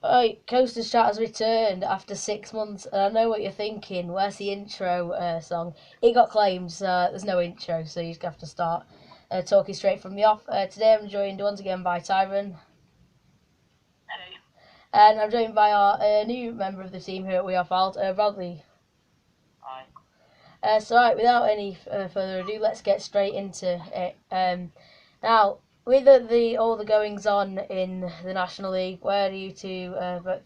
Right, CoastersChat has returned after 6 months, and I know what you're thinking. Where's the intro song? It got claimed, so there's no intro, so you just have to start talking straight from the off. Today I'm joined once again by Tyron, Hey. and I'm joined by our new member of the team here at We Are Filed, Bradley. Hi. Right, without any further ado, let's get straight into it. Now, with all the goings on in the National League, where do you two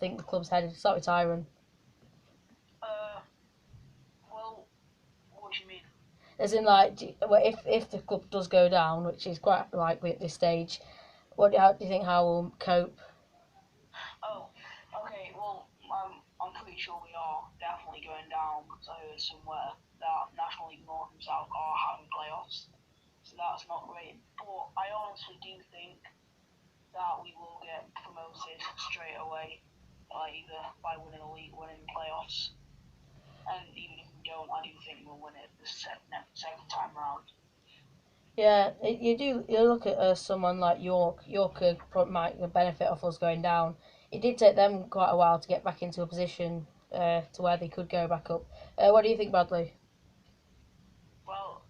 think the club's headed? Start with Tyron. Well, what do you mean? As in, like, if the club does go down, which is quite likely at this stage, how do you think how will cope? Oh, okay, well, I'm pretty sure we are definitely going down because I heard somewhere that National League North and South are having playoffs, so that's not great. But I honestly do think that we will get promoted straight away, either by winning the league, winning the playoffs, and even if we don't, I do think we'll win it the second time round. Yeah, you look at someone like York. York might benefit off us going down. It did take them quite a while to get back into a position to where they could go back up. What do you think, Bradley? Well,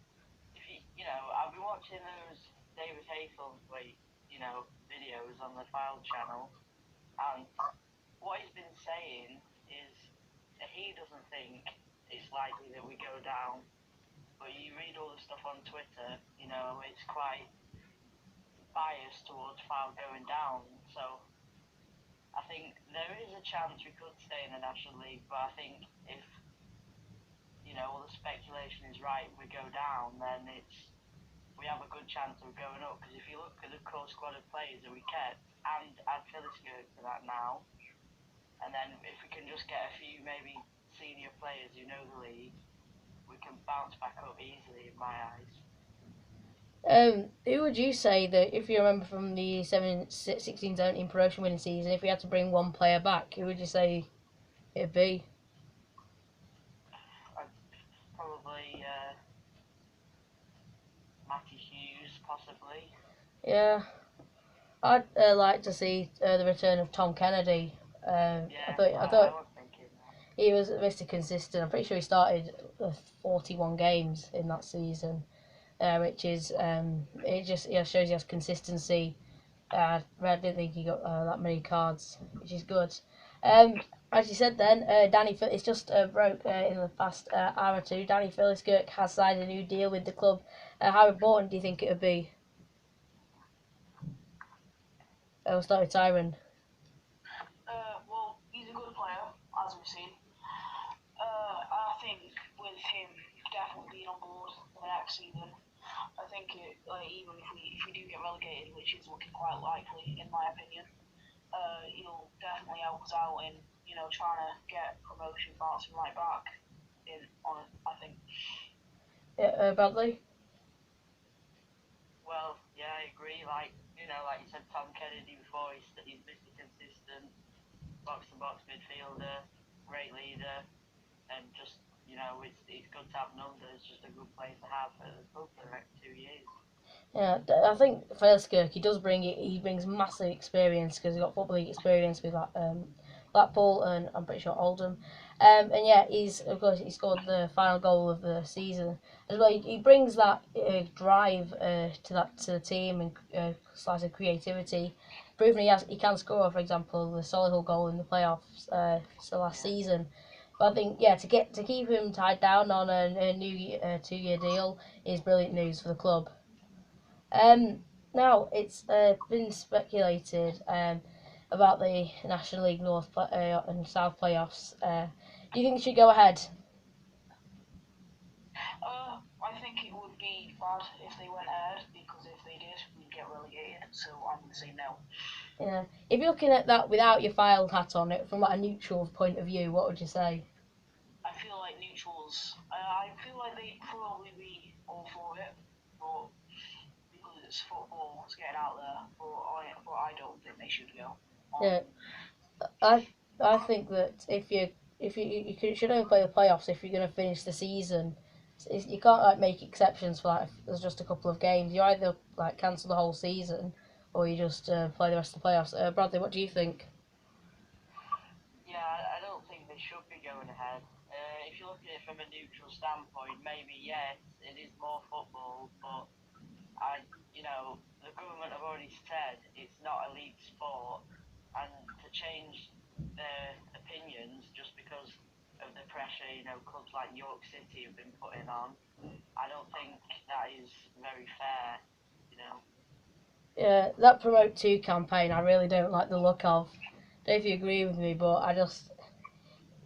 if I've been watching those David Haythornthwaite, videos on the File channel, and what he's been saying is that he doesn't think it's likely that we go down. But you read all the stuff on Twitter, it's quite biased towards File going down. So I think there is a chance we could stay in the National League, but I think if all the speculation is right, we go down, then we have a good chance of going up. Because if you look at the core squad of players that we kept and add Philliskirk to that now, and then if we can just get a few maybe senior players who know the league, we can bounce back up easily in my eyes. Who would you say that, if you remember from the 16-17 promotion winning season, if we had to bring one player back, who would you say it'd be? I'd probably Matty Hughes, possibly. Yeah, I'd like to see the return of Tom Kennedy. Yeah, I I thought was thinking that. he was Mr. Consistent. I'm pretty sure he started 41 games in that season, which is it shows he has consistency. I didn't think he got that many cards, which is good. Um, as you said, then it's just broke in the past hour or two. Danny Philliskirk has signed a new deal with the club. How important do you think it would be? We'll start with Tyron. Well, he's a good player, as we've seen. I think with him definitely being on board for the next season, I think even if we do get relegated, which is looking quite likely in my opinion, he'll definitely help us out in trying to get promotion bouncing right back in on it. I think. Yeah, Bradley. Well, yeah, I agree. Like you said, Tom Kennedy before, he's Mr. Consistent, box to box midfielder, great leader, and just it's good to have numbers. Just a good player to have for the club for the next 2 years. Yeah, I think Philliskirk, he does bring it. He brings massive experience because he got football league experience with Blackpool and I'm pretty sure Oldham. And yeah, of course he scored the final goal of the season as well. He brings that drive to the team and slice of creativity. Proven he can score. For example, the Solihull goal in the playoffs last season. But I think to keep him tied down on a new 2-year deal is brilliant news for the club. Now it's been speculated about the National League North and South playoffs. Do you think it should go ahead? I think it would be bad if they went ahead because if they did, we'd get relegated. So I'm going to say no. Yeah. If you're looking at that without your filed hat on it, from like a neutral point of view, what would you say? I feel like neutrals. I feel like they'd probably be all for it, but because it's football, it's getting out there. But I don't think they should go on. Yeah, I I think that should only play the playoffs if you're going to finish the season. You can't like make exceptions for like if there's just a couple of games. You either like cancel the whole season or you just play the rest of the playoffs. Bradley, what do you think? it should be going ahead. If you look at it from a neutral standpoint, maybe yes, it is more football, but the government have already said it's not a league sport, and to change their opinions just because of the pressure, clubs like York City have been putting on, I don't think that is very fair, Yeah, that Promote 2 campaign I really don't like the look of. Don't know if you agree with me, but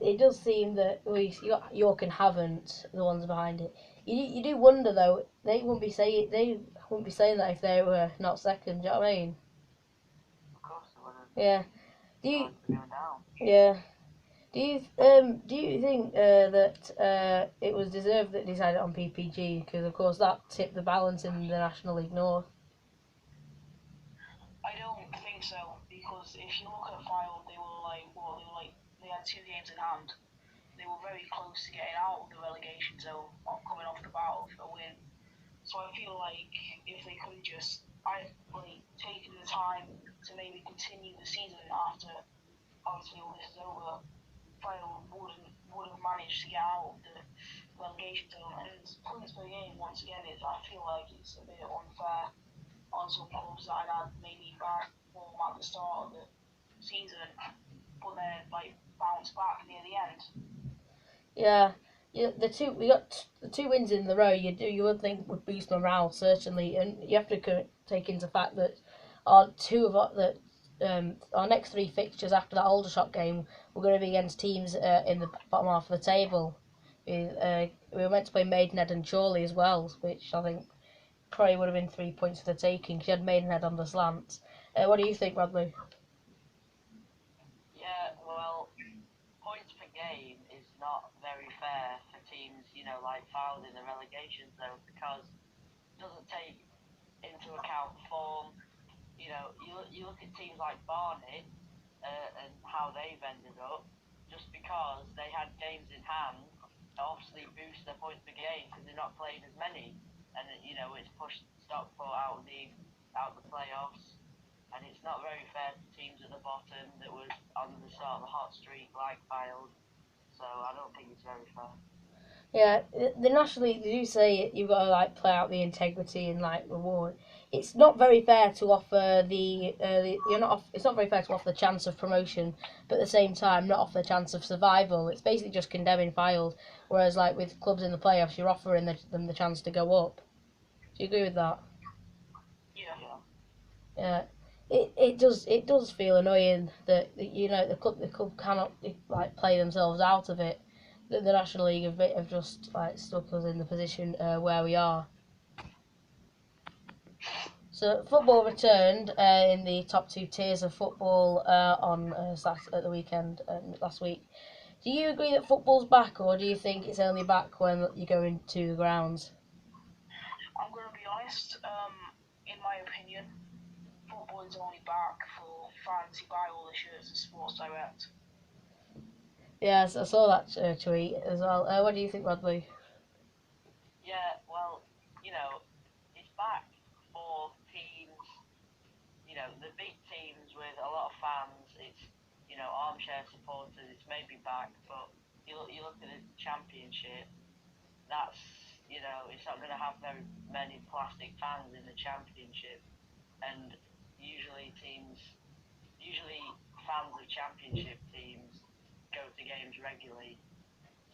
it does seem that you got York and Havant, the ones behind it. You do wonder though, they wouldn't be saying that if they were not second. Do you know what I mean? Of course they wouldn't. Yeah. Do you? Going down. Yeah. Do you think that it was deserved that decided on PPG, because of course that tipped the balance in the National League North? I don't think so, because if you look at Fylde, they had 2 games in hand. They were very close to getting out of the relegation zone, coming off the bat of a win. So I feel like if they could have just taken the time to maybe continue the season after obviously all this is over, Fylde would have managed to get out of the relegation zone. And points per game, once again, I feel like it's a bit unfair on some clubs that had maybe bad form at the start of the season, but then bounce back near the end. Yeah, we got the 2 wins in the row. You would think would boost morale certainly, and you have to take into fact that our next 3 fixtures after that Aldershot game were going to be against teams in the bottom half of the table. We were meant to play Maidenhead and Chorley as well, which I think probably would have been 3 points for the taking because you had Maidenhead on the slant. What do you think, Bradley? Yeah, well, points per game is not very fair for teams, like Fylde in the relegation zone, because it doesn't take into account form. You look at teams like Barnet and how they've ended up, just because they had games in hand, obviously boost their points per game because they're not playing as many, and it's pushed Stockport out of the playoffs, and it's not very fair to teams at the bottom that was on the sort of hot streak like Fylde. So I don't think it's very fair. Yeah, the National League, they do say you've got to play out the integrity and reward. It's not very fair to offer you're not it's not very fair to offer the chance of promotion, but at the same time not offer the chance of survival. It's basically just condemning Fylde. Whereas with clubs in the playoffs, you're offering them the chance to go up. Do you agree with that? Yeah. Yeah. It does feel annoying that the club cannot play themselves out of it. The National League have just stuck us in the position where we are. So football returned in the top 2 tiers of football on at the weekend last week. Do you agree that football's back, or do you think it's only back when you go into the grounds? I'm going to be honest. In my opinion, football is only back for fans who buy all the shirts at Sports Direct. Yes, I saw that tweet as well. What do you think, Rodley? Yeah, well, it's back for teams, the big teams with a lot of fans. It's, armchair supporters. It's maybe back, but you look at the Championship. That's, it's not going to have very many plastic fans in the Championship, and usually fans of Championship teams go to games regularly.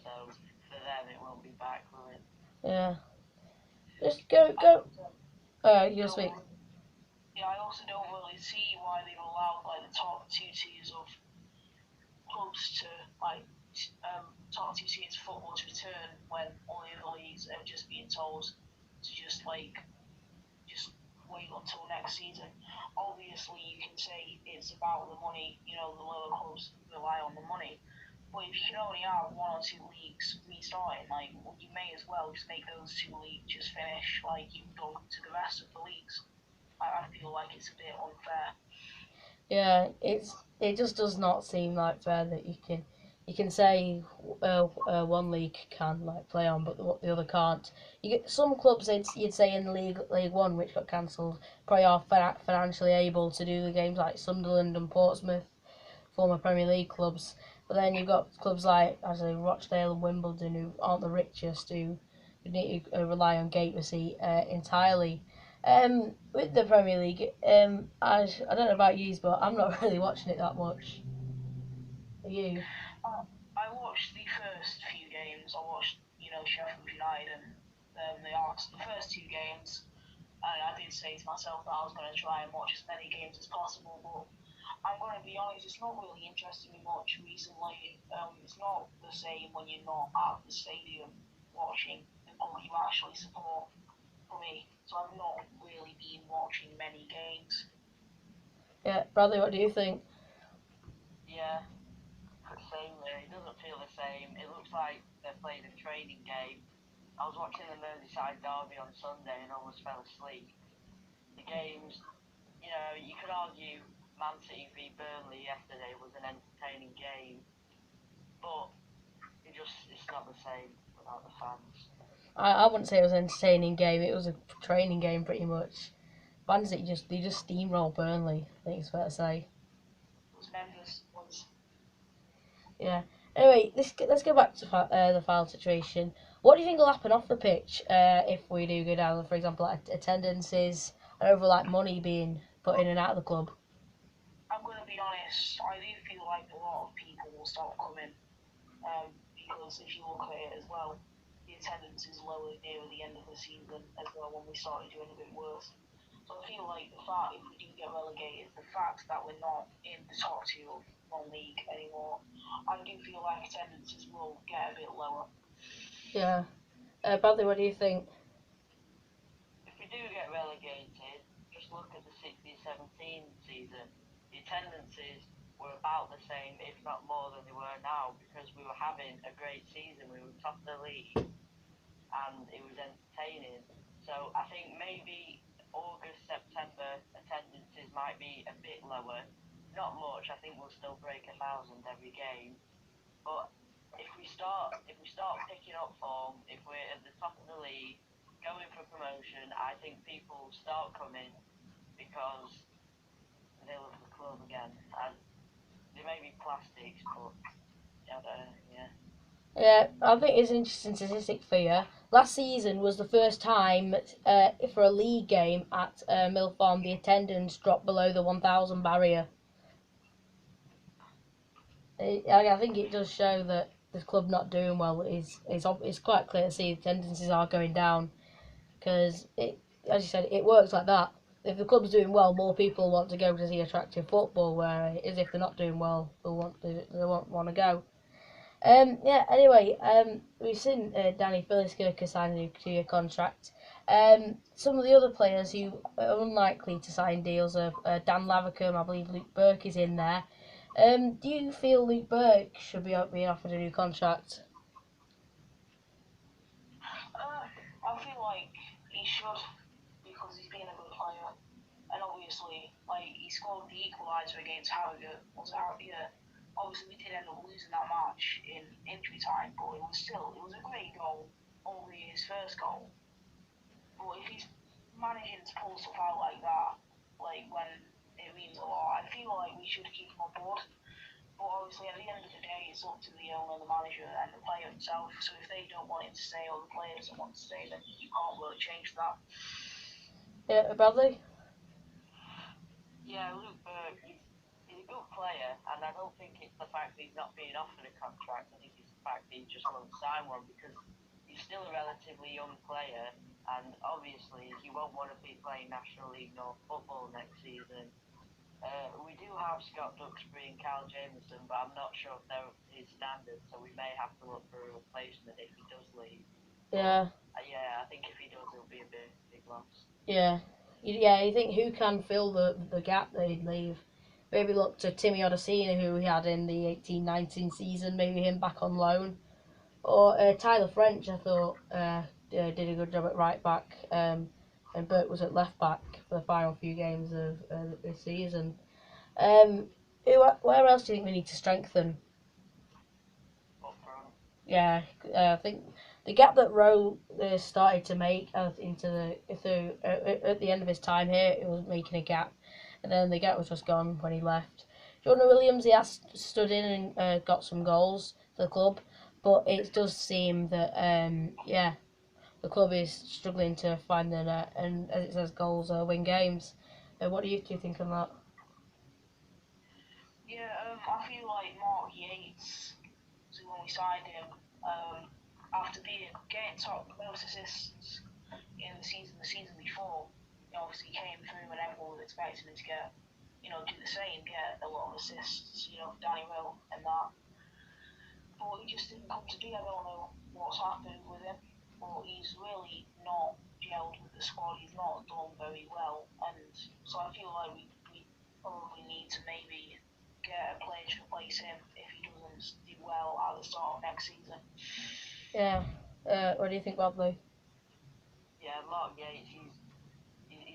So for them, it won't be back, will it? Yeah. Just go. You speak. Yeah, I also don't really see why they've allowed the top 2 tiers of clubs to top 2 tiers football to return when all the other leagues are just being told to just wait until next season. Obviously, you can say it's about the money. The lower clubs rely on the money. But if you can only have 1 or 2 leagues restarting, you may as well just make those 2 leagues just finish. You can go to the rest of the leagues. I feel like it's a bit unfair. Yeah, it just does not seem fair that you can say one league can play on, but the other can't. You get some clubs you'd say in League One, which got cancelled, probably are financially able to do the games like Sunderland and Portsmouth, former Premier League clubs. But then you've got clubs like, as I say, Rochdale and Wimbledon, who aren't the richest, who need to rely on gate receipt entirely. With the Premier League, I don't know about you, but I'm not really watching it that much. Are you? I watched the first few games. I watched, Sheffield United and the first two games. And I did say to myself that I was going to try and watch as many games as possible, but I'm going to be honest, it's not really interesting me much recently. It's not the same when you're not at the stadium watching the club you actually support for me. So I've not really been watching many games. Yeah, Bradley, what do you think? Yeah, same there. It doesn't feel the same. It looks like they're playing a training game. I was watching the Merseyside derby on Sunday and almost fell asleep. The games, you could argue Man City v Burnley yesterday was an entertaining game, but it's not the same without the fans. I wouldn't say it was an entertaining game. It was a training game, pretty much. Man City they just steamroll Burnley. I think it's fair to say. It was Memphis was. Yeah. Anyway, let's go back to the foul situation. What do you think will happen off the pitch if we do go down, for example, like attendances and over like money being put in and out of the club? I'm going to be honest, I do feel like a lot of people will stop coming because if you look at it as well, the attendance is lower near the end of the season as well when we started doing a bit worse. So I feel like the fact if we do get relegated, the fact that we're not in the top two of one league anymore, I do feel like attendances will get a bit lower. Yeah. Bradley, what do you think? If we do get relegated, just look at the 16-17 season. The attendances were about the same, if not more than they were now, because we were having a great season. We were top of the league and it was entertaining. So I think maybe August, September attendances might be a bit lower. Not much. I think we'll still break 1,000 every game. But if we start picking up form, if we're at the top of the league, going for promotion, I think people will start coming because they love the club again. And they may be plastics, but yeah. Yeah, I think it's an interesting statistic for you. Last season was the first time for a league game at Mill Farm the attendance dropped below the 1,000 barrier. I think it does show that the club not doing well is quite clear to see attendances are going down because as you said, it works like that. If the club's doing well, more people want to go to see attractive football. Whereas if they're not doing well, they won't want to go. Yeah. Anyway, we've seen Danny Philliskirk sign a 2-year contract. Some of the other players who are unlikely to sign deals are Dan Lavercombe. I believe Luke Burke is in there. Do you feel Luke Burke should be being offered a new contract? I feel like he should because he's been a good player. And obviously, like he scored the equaliser against Harrogate. Was it Harrogate? Yeah. Obviously, we did end up losing that match in injury time, but it was a great goal, only his first goal. But if he's managing to pull stuff out like that, like when it means a lot, I feel like we should keep him on board. But obviously, at the end of the day, it's up to the owner, the manager, and the player himself. So if they don't want him to stay, or the players don't want to stay, then you can't really change that. Yeah, Bradley. Yeah, Luke Burke, he's a good player, and I don't think it's the fact that he's not being offered a contract. I think it's the fact that he just won't sign one because he's still a relatively young player, and obviously he won't want to be playing National League North football next season. We do have Scott Duxbury and Kyle Jameson, but I'm not sure if they're up to his standards, so we may have to look for a replacement if he does leave. Yeah. Yeah, I think if he does, it'll be a big loss. Yeah. Yeah, you think who can fill the gap they'd leave? Maybe look to Timmy Odesina, who we had in the 18-19 season, maybe him back on loan. Or Tyler French, I thought, did a good job at right back, and Burke was at left back for the final few games of this season. Where else do you think we need to strengthen? Up front. Yeah, I think the gap that Rowe started to make at the end of his time here, it was making a gap, and then the gap was just gone when he left. Jonah Williams, he has stood in and got some goals for the club, but it does seem that the club is struggling to find the net, and as it says, goals win games. What do you think on that? Yeah, I feel like Mark Yates, so when we signed him, after getting top most assists in the season before, obviously came through and everyone was expecting him to get, do the same, get a lot of assists, for Danny Rowe and that. But he just didn't come to be. I don't know what's happened with him, but he's really not gelled with the squad. He's not done very well, and so I feel like we probably need to maybe get a player to replace him if he doesn't do well at the start of next season. Yeah. What do you think, Bob? Yeah, Mark Yates, he's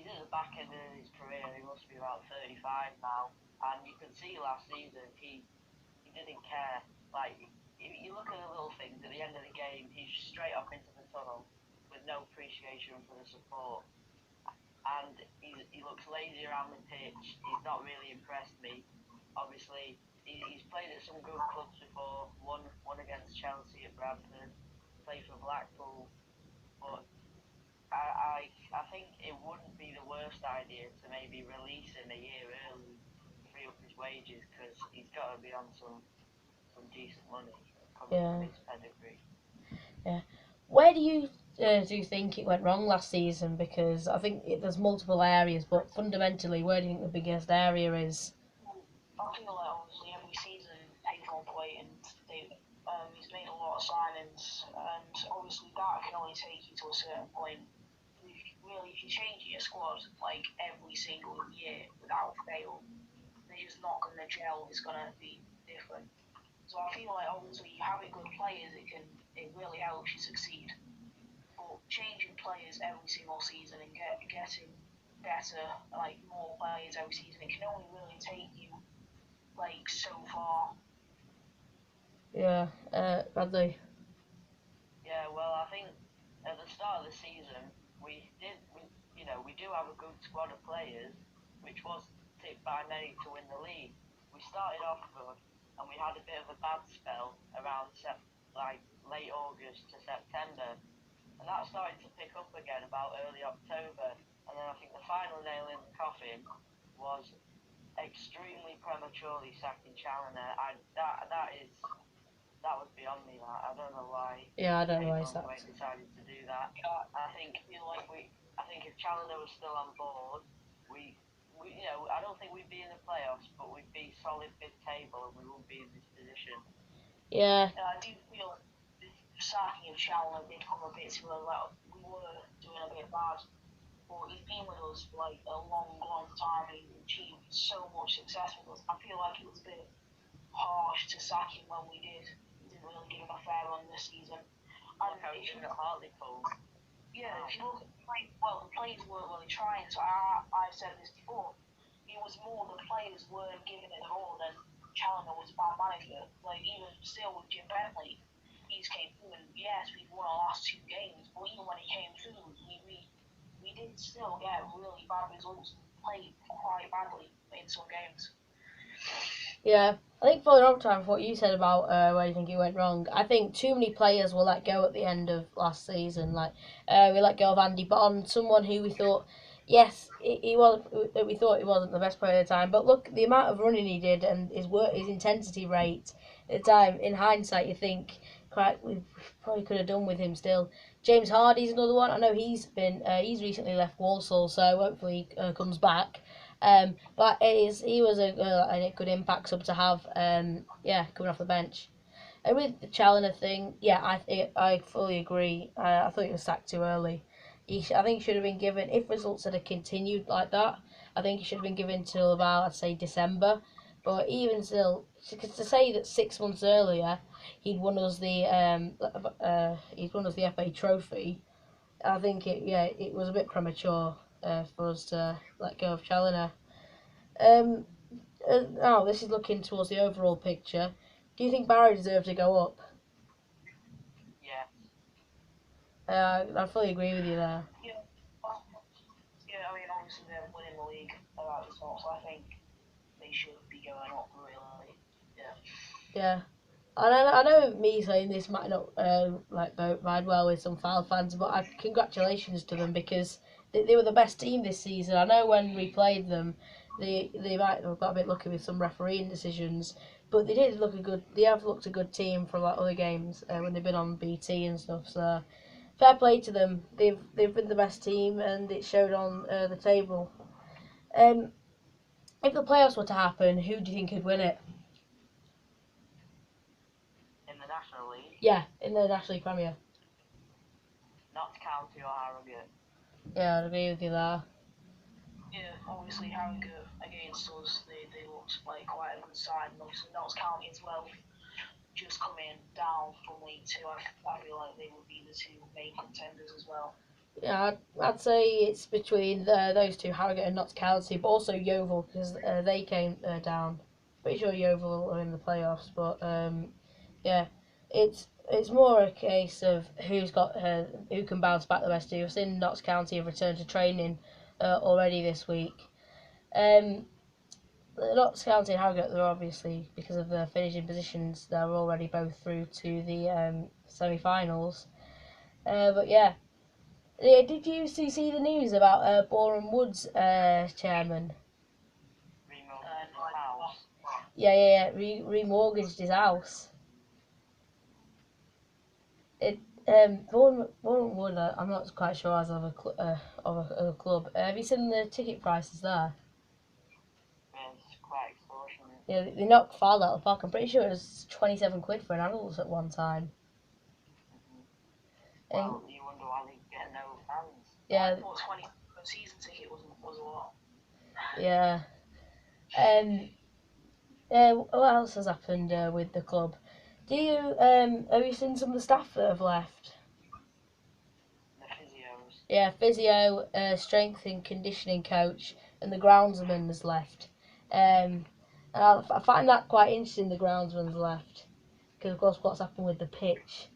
at the back end of his career. He must be about 35 now, and you could see last season he didn't care. Like you look at the little things at the end of the game, he's straight off into the tunnel with no appreciation for the support, and he looks lazy around the pitch. He's not really impressed me. Obviously, he's played at some good clubs before. Won against Chelsea at Bradford, played for Blackpool, but I think it wouldn't be the worst idea to maybe release him a year early, free up his wages, because he's got to be on some decent money coming from his pedigree. Yeah. Where do you think it went wrong last season? Because I think there's multiple areas, but fundamentally, where do you think the biggest area is? I feel like obviously every season he's on point and he's made a lot of signings, and obviously that can only take you to a certain point. If you change your squad like every single year without fail, they're just not going to gel. It's going to be different. So I feel like obviously having good players, it really helps you succeed. But changing players every single season and getting better, like more players every season, it can only really take you like so far. Yeah, Bradley. Yeah, well, I think at the start of the season we do have a good squad of players, which was tipped by many to win the league. We started off good, and we had a bit of a bad spell around like late August to September, and that started to pick up again about early October. And then I think the final nail in the coffin was extremely prematurely sacking Challoner. That was beyond me. I don't know why Yeah, I don't know why he's Haythornthwaite sacked. decided to do that. I think if Challoner was still on board, I don't think we'd be in the playoffs, but we'd be solid mid-table, and we wouldn't be in this position. Yeah. I do feel the sacking of Challoner did come a bit too early. Like, we were doing a bit bad, but he's been with us for like a long, long time and he's achieved so much success with us. I feel like it was a bit harsh to sack him when we did. We didn't really give him a fair run this season. Look how he did at Hartlepool. Yeah, if you look at the players weren't really trying. So I've said this before. It was more the players weren't giving it all than Challoner was a bad manager. Like even still with Jim Bentley, he's came through and yes, we've won our last two games, but even when he came through, we did still get really bad results and played quite badly in some games. Yeah, I think following up time what you said about where you think it went wrong, I think too many players were let go at the end of last season. Like we let go of Andy Bond, someone who we thought, yes, he was. We thought he wasn't the best player at the time, but look, the amount of running he did and his intensity rate at the time. In hindsight, you think, quite, we probably could have done with him still. James Hardy's another one. I know he's recently left Walsall, so hopefully he comes back. But he was a good impact sub to have. Coming off the bench. And with the Challoner thing, yeah, I fully agree. I thought he was sacked too early. I think he should have been given, if results had continued like that, I think he should have been given till about, I'd say, December. But even still, to say that 6 months earlier he'd won us the FA Trophy, I think it was a bit premature for us to let go of Challoner. Now this is looking towards the overall picture. Do you think Barry deserved to go up? Yes. I fully agree with you there. Yeah, I mean obviously they're winning the league about the top, so I think they should be going up, really. Yeah. And I know me saying this might not ride well with some Fylde fans, but congratulations to them because they were the best team this season. I know when we played them, they might have got a bit lucky with some refereeing decisions, but they did look a good. They have looked a good team from like other games when they've been on BT and stuff. So fair play to them. They've been the best team, and it showed on the table. If the playoffs were to happen, who do you think could win it? In the National League, Yeah, in the National League Premier. Notts County or Harrogate. Yeah, I'd agree with you there. Yeah, obviously Harrogate against us, they looked like quite a good side, and obviously Notts County as well, just coming down from League Two. I feel like they would be the two main contenders as well. Yeah, I'd say it's between those two, Harrogate and Notts County, but also Yeovil because they came down. Pretty sure Yeovil are in the playoffs, but yeah, it's more a case of who can bounce back the best. You've seen Notts County have returned to training already this week. Notts County and Harrogate, they're obviously because of the finishing positions, they're already both through to the semi-finals. But yeah. Yeah, did you see the news about Boreham Wood's chairman? Remortgaged his house. Yeah. Remortgaged his house. It Boreham Wood. I'm not quite sure as of a club. Have you seen the ticket prices there? It's quite extortionate. Yeah, they knocked Fylde out of the park. I'm pretty sure it was 27 quid for an adult at one time. Well, you wonder why they get no fans. Yeah. I thought 20 for a season ticket was a lot. Yeah. What else has happened with the club? Have you seen some of the staff that have left? The physios. Yeah, physio, strength and conditioning coach, and the groundsman has left. And I find that quite interesting. The groundsman's left because, of course, what's happened with the pitch.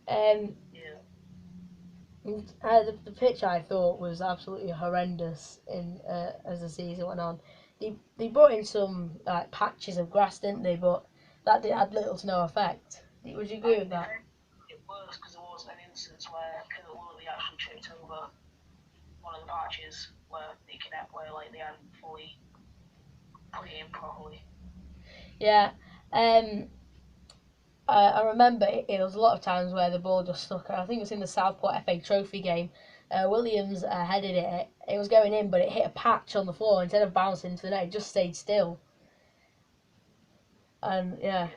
Um, the pitch I thought was absolutely horrendous in as the season went on. They brought in some patches of grass, didn't they? But that had little to no effect. Would you agree with that? It works because there was an instance where Kurt Willoughby actually tripped over one of the patches where they hadn't fully put it in properly. Yeah. I remember it was a lot of times where the ball just stuck. I think it was in the Southport FA Trophy game. Williams headed it. It was going in, but it hit a patch on the floor instead of bouncing into the net. It just stayed still. And yeah.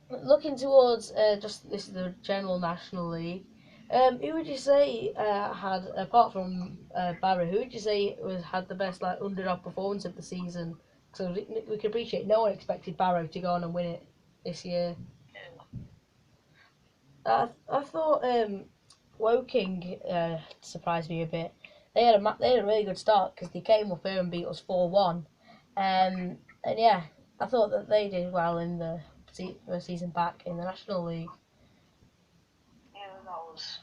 Looking towards just this is the general National League. Who would you say had apart from Barry? Who would you say had the best underdog performance of the season? So we can appreciate no one expected Barrow to go on and win it this year. I thought Woking surprised me a bit. They had a really good start because they came up here and beat us 4-1, and yeah, I thought that they did well in the season back in the National League. Yeah, that was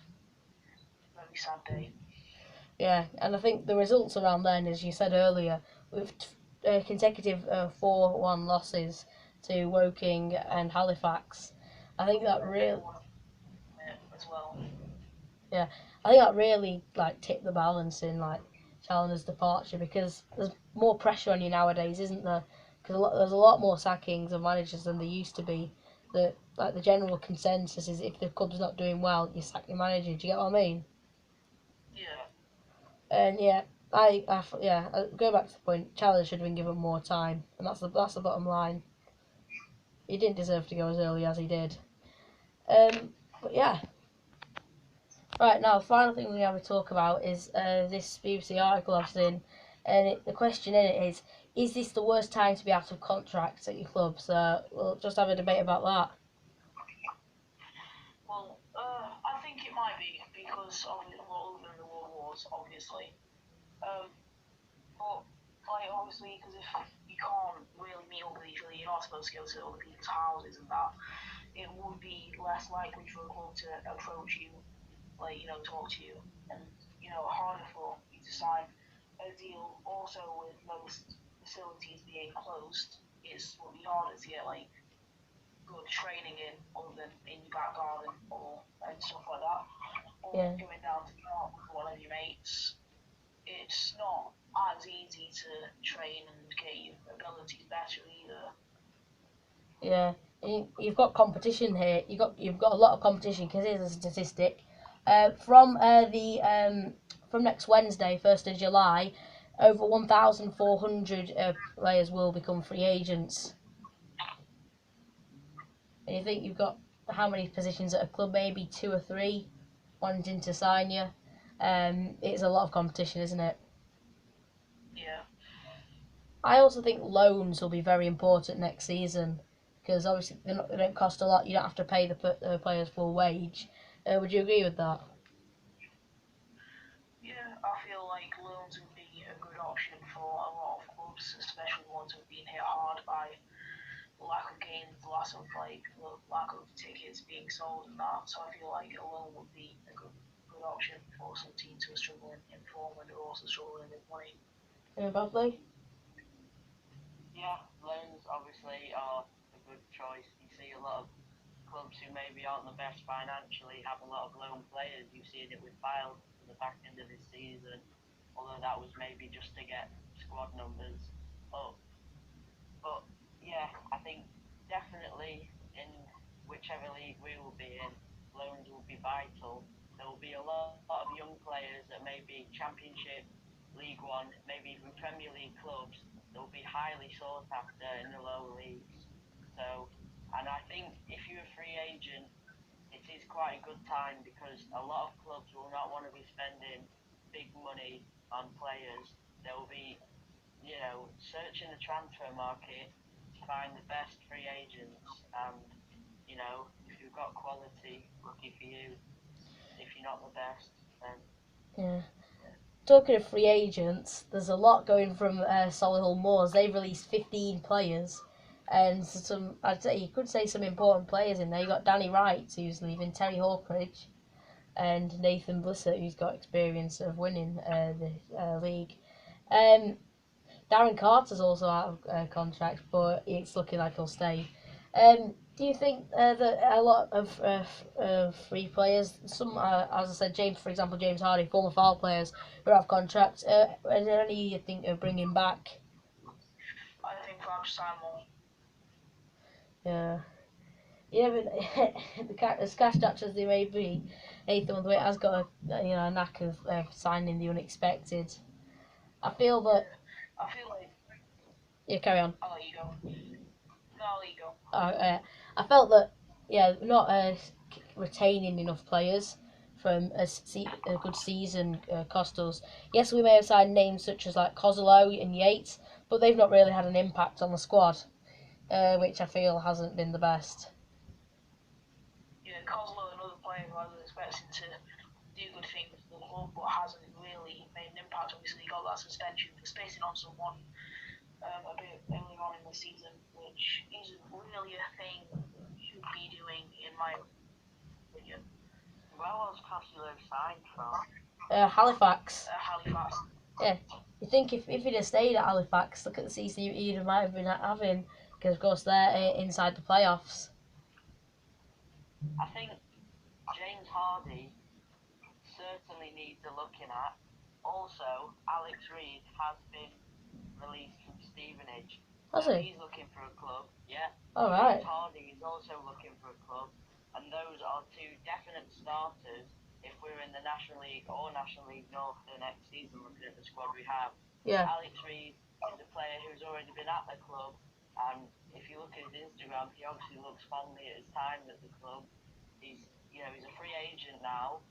a very sad day. Yeah, and I think the results around then, as you said earlier, with consecutive 4-1 losses to Woking and Halifax, I think that really. As well. Yeah, I think that really tipped the balance in Challoner's departure because there's more pressure on you nowadays, isn't there? Because there's a lot more sackings of managers than there used to be. The general consensus is if the club's not doing well, you sack your manager. Do you get what I mean? Yeah. And yeah, I go back to the point. Challoner should have been given more time, and that's the bottom line. He didn't deserve to go as early as he did. But yeah. Right, now, the final thing we have to talk about is this BBC article I've seen, and the question in it is this the worst time to be out of contract at your club? So we'll just have a debate about that. Well, I think it might be because of the World Wars, obviously. But obviously, because if you can't really meet up with each other, you're not supposed to go to other people's houses and that. It would be less likely for a club to approach you, talk to you, and harder for you to sign a deal. Also, with most facilities being closed, it will be harder to get like good training in other than in your back garden or and stuff like that. Or Yeah. going down to the park with one of your mates. It's not as easy to train and get your abilities better either. Yeah, you've got competition here. You've got a lot of competition because here's a statistic. From next Wednesday, 1st of July, over 1,400 players will become free agents. And you think you've got how many positions at a club? Maybe two or three wanting to sign you. It's a lot of competition, isn't it? Yeah. I also think loans will be very important next season because obviously they don't cost a lot. You don't have to pay the players full wage. Would you agree with that? Yeah, I feel like loans would be a good option for a lot of clubs, especially ones who've been hit hard by the lack of games, the lack of tickets being sold and that. So I feel like a loan would be a good option for some teams who are struggling in form and are also struggling with money. Badly? Yeah, loans obviously are a good choice. You see a lot of clubs who maybe aren't the best financially have a lot of loan players. You've seen it with Fylde at the back end of this season, although that was maybe just to get squad numbers up. But yeah, I think definitely in whichever league we will be in, loans will be vital. There will be a lot of young players that maybe Championship, League One, maybe even Premier League clubs that will be highly sought after in the lower leagues. So, and I think if you're a free agent, it is quite a good time because a lot of clubs will not want to be spending big money on players. They will be, searching the transfer market to find the best free agents. And, if you've got quality, lucky for you. If you're not the best, then Yeah. Talking of free agents, there's a lot going from Solihull Moors. They've released 15 players, and I'd say you could say some important players in there. You got Danny Wright, who's leaving, Terry Hawkridge, and Nathan Blissett, who's got experience of winning the league. Um, Darren Carter's also out of contract, but it's looking like he'll stay. Do you think that a lot of free players, as I said, for example, James Hardy, former foul players who have contracts, are there any you think of bringing back? I think perhaps Simon. Yeah. Yeah, but as cash strapped as they may be, Nathan Wondwait has got a knack of signing the unexpected. I feel that. Yeah. I feel like Yeah, carry on. I'll let you go. No, I'll let you go. I felt that, yeah, not retaining enough players from a good season cost us. Yes, we may have signed names such as like Kozolo and Yates, but they've not really had an impact on the squad, which I feel hasn't been the best. Yeah, Kozlo, another player who I was expecting to do good things for the club, but hasn't really made an impact. Obviously, he got that suspension for spacing on someone a bit earlier on in the season, which isn't really a thing you should be doing, in my opinion. where was Costello signed from? Halifax. Halifax. Yeah, you think if he'd have stayed at Halifax, look at the season he might have been having, because of course they're inside the playoffs. I think James Hardy certainly needs a looking at. Also, Alex Reid has been released from Stevenage, Has so he? he's looking for a club. Yeah, All James right. Hardy is also looking for a club, and those are two definite starters if we're in the National League or National League North for the next season. Looking at the squad we have, Yeah. Alex Reid is a player who's already been at the club, and if you look at his Instagram, he obviously looks fondly at his time at the club. He's a free agent now,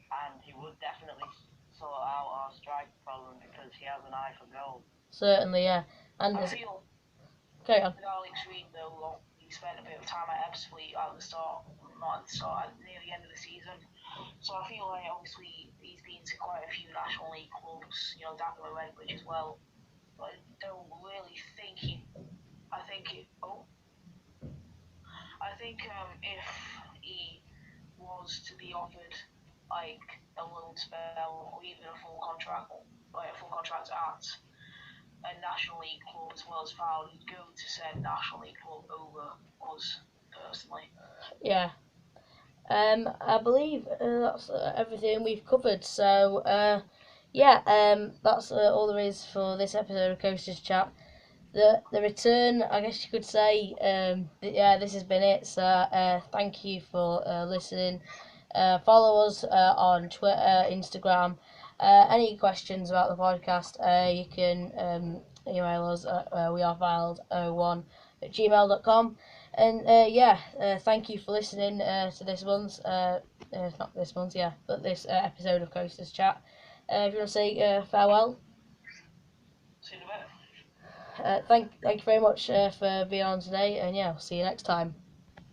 and he would definitely sort out our strike problem because he has an eye for goal. Certainly, yeah. And I feel carry on. with Alex Reid, though, he spent a bit of time at Ebbsfleet at the start, not at the start, near the end of the season. So I feel like obviously he's been to quite a few National League clubs, Dagenham and Redbridge as well. But I don't really think he. I think it. Oh, I think if he was to be offered like a loan spell or even a full contract, like a full contract at a National League club as well as foul, he'd go to said National League club over us personally. Yeah. I believe that's everything we've covered. So, that's all there is for this episode of Coasters Chat. The return, I guess you could say. This has been it. So, thank you for listening. Follow us on Twitter, Instagram. Any questions about the podcast, you can email us at wearefiled01@gmail.com. And thank you for listening to this month's, not this month's, but this episode of Coasters Chat. If you want to say farewell. See you in a bit. Thank you very much for being on today, and yeah, I'll see you next time.